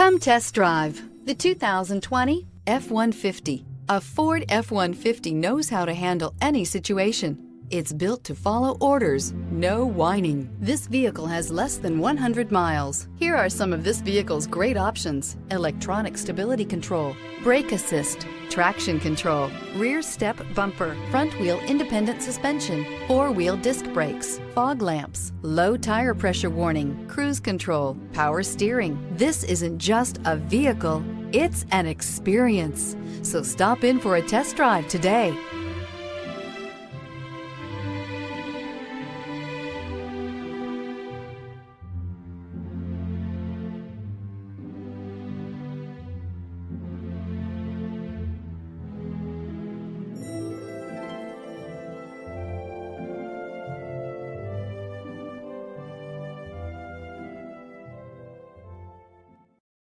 Come test drive the 2020 F-150. A Ford F-150 knows how to handle any situation. It's built to follow orders, no whining. This vehicle has less than 100 miles. Here are some of this vehicle's great options: electronic stability control, brake assist, traction control, rear step bumper, front wheel independent suspension, four-wheel disc brakes, fog lamps, low tire pressure warning, cruise control, power steering. This isn't just a vehicle, it's an experience. So stop in for a test drive today.